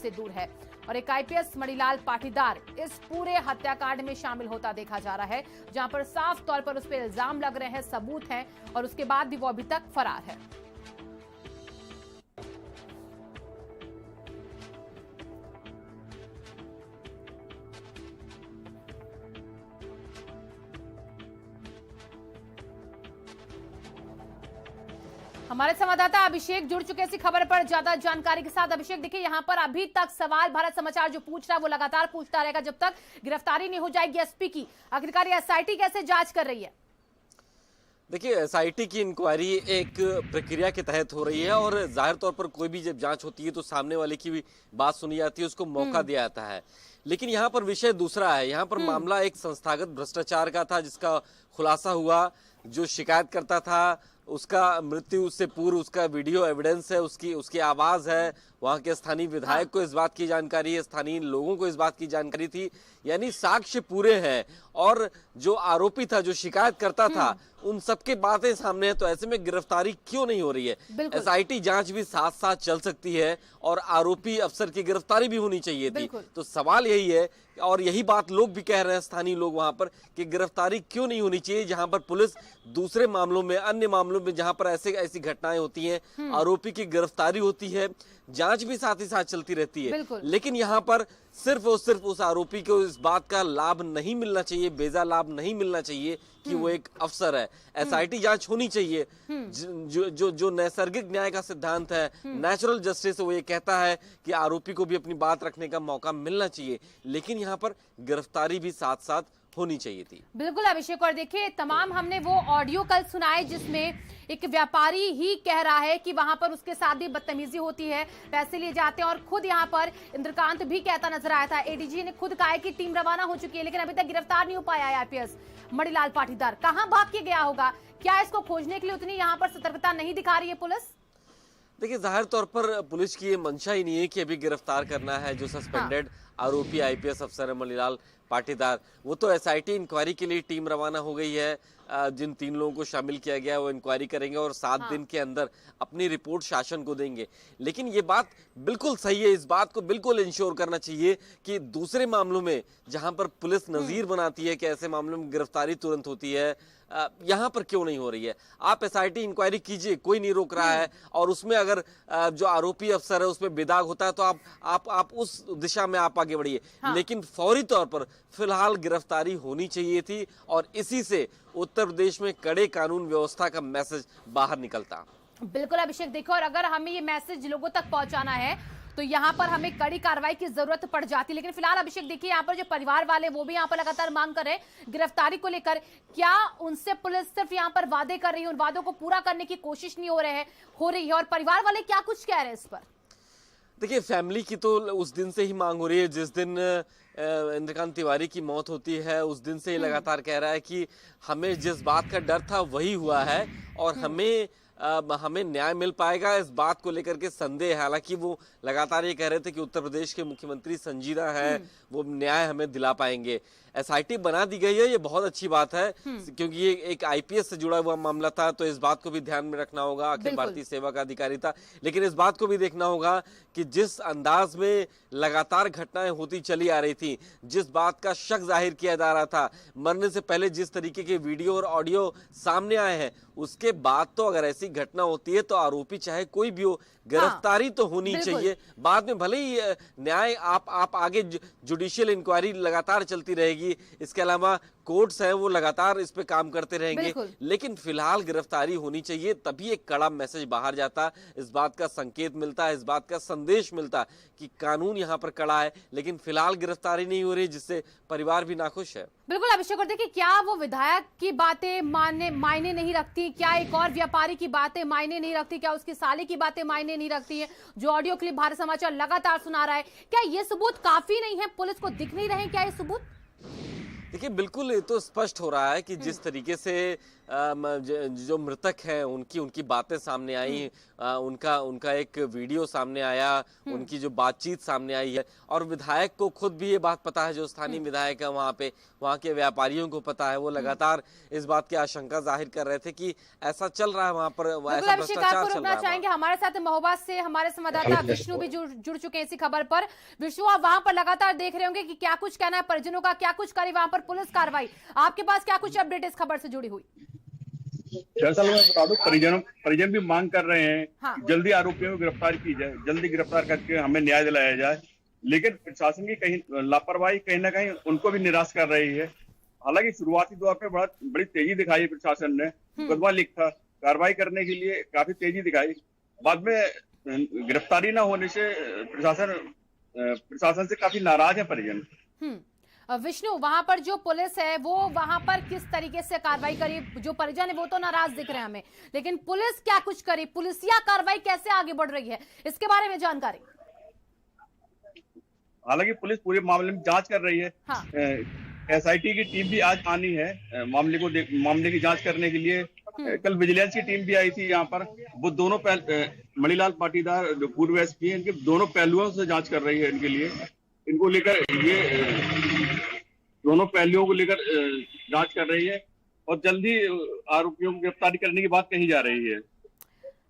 से दूर है और एक आईपीएस मणिलाल पाटीदार इस पूरे हत्याकांड में शामिल होता देखा जा रहा है, जहां पर साफ तौर पर उस पर इल्जाम लग रहे हैं, सबूत हैं और उसके बाद भी वो अभी तक फरार है। हमारे संवाददाता अभिषेक जुड़ चुके इसी खबर पर ज्यादा जानकारी के साथ। अभिषेक, देखिए यहाँ पर अभी तक सवाल भारत समाचार जो पूछ रहा है वो लगातार पूछता रहेगा जब तक गिरफ्तारी नहीं हो जाएगी एसपी की। आखिरकार एसआईटी कैसे जांच कर रही है? देखिए, एसआईटी की इंक्वायरी एक प्रक्रिया के तहत हो रही है और जाहिर तौर पर कोई भी जब जांच होती है तो सामने वाले की भी बात सुनी जाती है, उसको मौका दिया जाता है। लेकिन यहाँ पर विषय दूसरा है। यहाँ पर मामला एक संस्थागत भ्रष्टाचार का था जिसका खुलासा हुआ। जो शिकायत करता था उसका मृत्यु से पूर्व उसका वीडियो एविडेंस है, उसकी आवाज है। वहां के स्थानीय विधायक को इस बात की जानकारी है, स्थानीय लोगों को इस बात की जानकारी थी, यानी साक्ष्य पूरे हैं। और जो आरोपी था, जो शिकायत करता था, उन सबके बातें सामने है। तो ऐसे में गिरफ्तारी क्यों नहीं हो रही है? एसआईटी जांच भी साथ साथ चल सकती है और आरोपी अफसर की गिरफ्तारी भी होनी चाहिए थी। तो सवाल यही है और यही बात लोग भी कह रहे हैं, स्थानीय लोग वहां पर, कि गिरफ्तारी क्यों नहीं होनी चाहिए? जहां पर पुलिस दूसरे मामलों में, अन्य मामलों में जहां पर ऐसी घटनाएं होती हैं, आरोपी की गिरफ्तारी होती है, जांच भी साथ ही साथ चलती रहती है। लेकिन यहाँ पर सिर्फ और सिर्फ उस आरोपी को इस बात का लाभ नहीं मिलना चाहिए, बेजा लाभ नहीं मिलना चाहिए कि वो एक अफसर है। एसआईटी जांच होनी चाहिए। जो नैसर्गिक न्याय का सिद्धांत है, नेचुरल जस्टिस, वो ये कहता है कि आरोपी को भी अपनी बात रखने का मौका मिलना चाहिए। लेकिन यहाँ पर गिरफ्तारी भी साथ साथ होनी चाहिए थी। बिल्कुल अभिषेक, और देखिए तमाम हमने वो ऑडियो कल सुनाए जिसमें एक व्यापारी ही कह रहा है कि वहां पर उसके साथ भी बदतमीजी होती है, पैसे लिए जाते हैं। और खुद यहां पर इंद्रकांत भी कहता नजर आया था। एडीजी ने खुद कहा है कि टीम रवाना हो चुकी है, लेकिन अभी तक गिरफ्तार नहीं हो पाया है आईपीएस मणिलाल पाटीदार। कहां भाग के गया होगा? क्या इसको खोजने के लिए उतनी यहाँ पर सतर्कता नहीं दिखा रही है पुलिस? देखिए, जाहिर तौर पर पुलिस की ये मंशा ही नहीं है कि अभी गिरफ्तार करना है जो सस्पेंडेड आरोपी आईपीएस अफसर है मणिलाल पाटीदार। वो तो एसआईटी इंक्वायरी के लिए टीम रवाना हो गई है। जिन 3 लोगों को शामिल किया गया है वो इंक्वायरी करेंगे और 7 दिन के अंदर अपनी रिपोर्ट शासन को देंगे। लेकिन ये बात बिल्कुल सही है, इस बात को बिल्कुल इंश्योर करना चाहिए कि दूसरे मामलों में जहां पर पुलिस नजीर बनाती है कि ऐसे मामलों में गिरफ्तारी तुरंत होती है, यहाँ पर क्यों नहीं हो रही है? आप एसआईटी इंक्वायरी कीजिए, कोई नहीं रोक रहा है। और उसमें अगर जो आरोपी अफसर है उसमें बेदाग होता है तो आप उस दिशा में आप आगे बढ़िए। लेकिन फौरी तौर पर फिलहाल गिरफ्तारी होनी चाहिए थी और इसी से उत्तर प्रदेश में कड़े कानून व्यवस्था का मैसेज बाहर निकलता। बिल्कुल अभिषेक, देखो, और अगर हमें ये मैसेज लोगों तक पहुंचाना है तो यहाँ पर हमें कड़ी कार्रवाई की जरूरत पड़ जाती है। लेकिन फिलहाल अभिषेक देखिए, यहाँ पर जो परिवार वाले वो भी यहाँ पर लगातार मांग कर रहे हैं गिरफ्तारी को लेकर। क्या उनसे पुलिस सिर्फ यहाँ पर वादे कर रही है, उन वादों को पूरा करने की कोशिश नहीं हो रही है? और परिवार वाले क्या कुछ कह रहे हैं इस पर? देखिए, फैमिली की तो उस दिन से ही मांग हो रही है जिस दिन इंद्रकांत तिवारी की मौत होती है। उस दिन से ही लगातार कह रहा है कि हमें जिस बात का डर था वही हुआ है और हमें न्याय मिल पाएगा, इस बात को लेकर के संदेह है। हालांकि वो लगातार ये कह रहे थे कि उत्तर प्रदेश के मुख्यमंत्री संजीदा हैं, वो न्याय हमें दिला पाएंगे। एसआईटी बना दी गई है, ये बहुत अच्छी बात है क्योंकि ये एक आईपीएस से जुड़ा हुआ मामला था, तो इस बात को भी ध्यान में रखना होगा। अखिल भारतीय सेवा का अधिकारी था, लेकिन इस बात को भी देखना होगा कि जिस अंदाज में लगातार घटनाएं होती चली आ रही थी, जिस बात का शक जाहिर किया जा रहा था, मरने से पहले जिस तरीके के वीडियो और ऑडियो सामने आए हैं, उसके बाद तो अगर ऐसी घटना होती है तो आरोपी चाहे कोई भी हो, गिरफ्तारी तो होनी चाहिए। बाद में भले ही न्याय आप आगे जुडिशियल इंक्वायरी लगातार चलती रहेगी, इसके अलावा कोर्ट्स हैं वो लगातार इस पे काम करते रहेंगे, लेकिन फिलहाल गिरफ्तारी होनी चाहिए। तभी एक कड़ा मैसेज बाहर जाता, इस बात का संकेत मिलता, इस बात का संदेश मिलता कि कानून यहाँ पर कड़ा है। लेकिन फिलहाल गिरफ्तारी नहीं हो रही, जिससे परिवार भी नाखुश है। बिल्कुल अभिषेक, और देखिए, क्या वो विधायक की बातें मायने नहीं रखती? क्या एक और व्यापारी की बातें मायने नहीं रखती? क्या उसकी साली की बातें मायने नहीं रखती है? जो ऑडियो क्लिप भारत समाचार लगातार सुना रहा है, क्या ये सबूत काफी नहीं है? पुलिस को दिख नहीं रहे क्या ये सबूत? देखिए, बिल्कुल ये तो स्पष्ट हो रहा है कि जिस तरीके से जो मृतक हैं उनकी बातें सामने आई, उनका एक वीडियो सामने आया, उनकी जो बातचीत सामने आई है। और विधायक को खुद भी ये बात पता है, जो स्थानीय विधायक है वहाँ के व्यापारियों को पता है। वो लगातार इस बात की आशंका जाहिर कर रहे थे कि ऐसा चल रहा है वहाँ पर, ऐसा भ्रष्टाचार चल रहा है। चाहेंगे हमारे साथ महोबा से हमारे संवाददाता विष्णु भी जुड़ चुके हैं इसी खबर पर। विष्णु, आप वहां पर लगातार देख रहे होंगे कि क्या कुछ कहना है परिजनों का, क्या कुछ करी वहां पर पुलिस कार्रवाई, आपके पास क्या कुछ अपडेट इस खबर से जुड़ी हुई? दरअसल मैं बता दूं, परिजन भी मांग कर रहे हैं हाँ। जल्दी आरोपियों को गिरफ्तार की जाए, जल्दी गिरफ्तार करके हमें न्याय दिलाया जाए। लेकिन प्रशासन की कहीं लापरवाही कहीं ना कहीं उनको भी निराश कर रही है। हालांकि शुरुआती दौर पे बड़ी तेजी दिखाई प्रशासन ने, मुकदमा लिखा, कार्रवाई करने के लिए काफी तेजी दिखाई। बाद में गिरफ्तारी न होने से प्रशासन से काफी नाराज है परिजन। विष्णु, वहां पर जो पुलिस है वो वहां पर किस तरीके से कार्रवाई करी? जो परिजन है वो तो नाराज दिख रहे हैं हमें, लेकिन पुलिस क्या कुछ करी, पुलिसिया कार्रवाई कैसे आगे बढ़ रही है, इसके बारे में जानकारी? हालांकि पुलिस पूरे मामले में जांच कर रही है। हाँ। SIT की टीम भी आज आनी है मामले की जांच करने के लिए। कल विजिलेंस की टीम भी आई थी यहाँ पर। वो दोनों मणिलाल पाटीदार जो पूर्व SP हैं, इनके दोनों पहलुओं से जांच कर रही है। इनके लिए इनको लेकर दोनों पहलुओं को लेकर जांच कर रही है और जल्दी आरोपियों को गिरफ्तारी करने की बात कही जा रही है।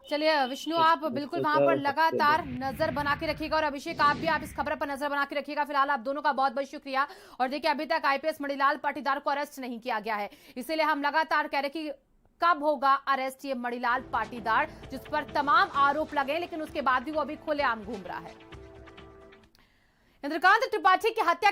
चलिए विष्णु, आप बिल्कुल वहां पर लगातार नजर बना के रखिएगा, और अभिषेक आप भी इस खबर पर नजर बना के रखिएगा। फिलहाल आप दोनों का बहुत बहुत शुक्रिया। और देखिए, अभी तक IPS मणिलाल पाटीदार को अरेस्ट नहीं किया गया है, इसीलिए हम लगातार कह रहे कि कब होगा अरेस्ट ये मणिलाल पाटीदार, जिस पर तमाम आरोप लगे, लेकिन उसके बाद भी वो अभी खुलेआम घूम रहा है। इंद्रकांत त्रिपाठी की हत्या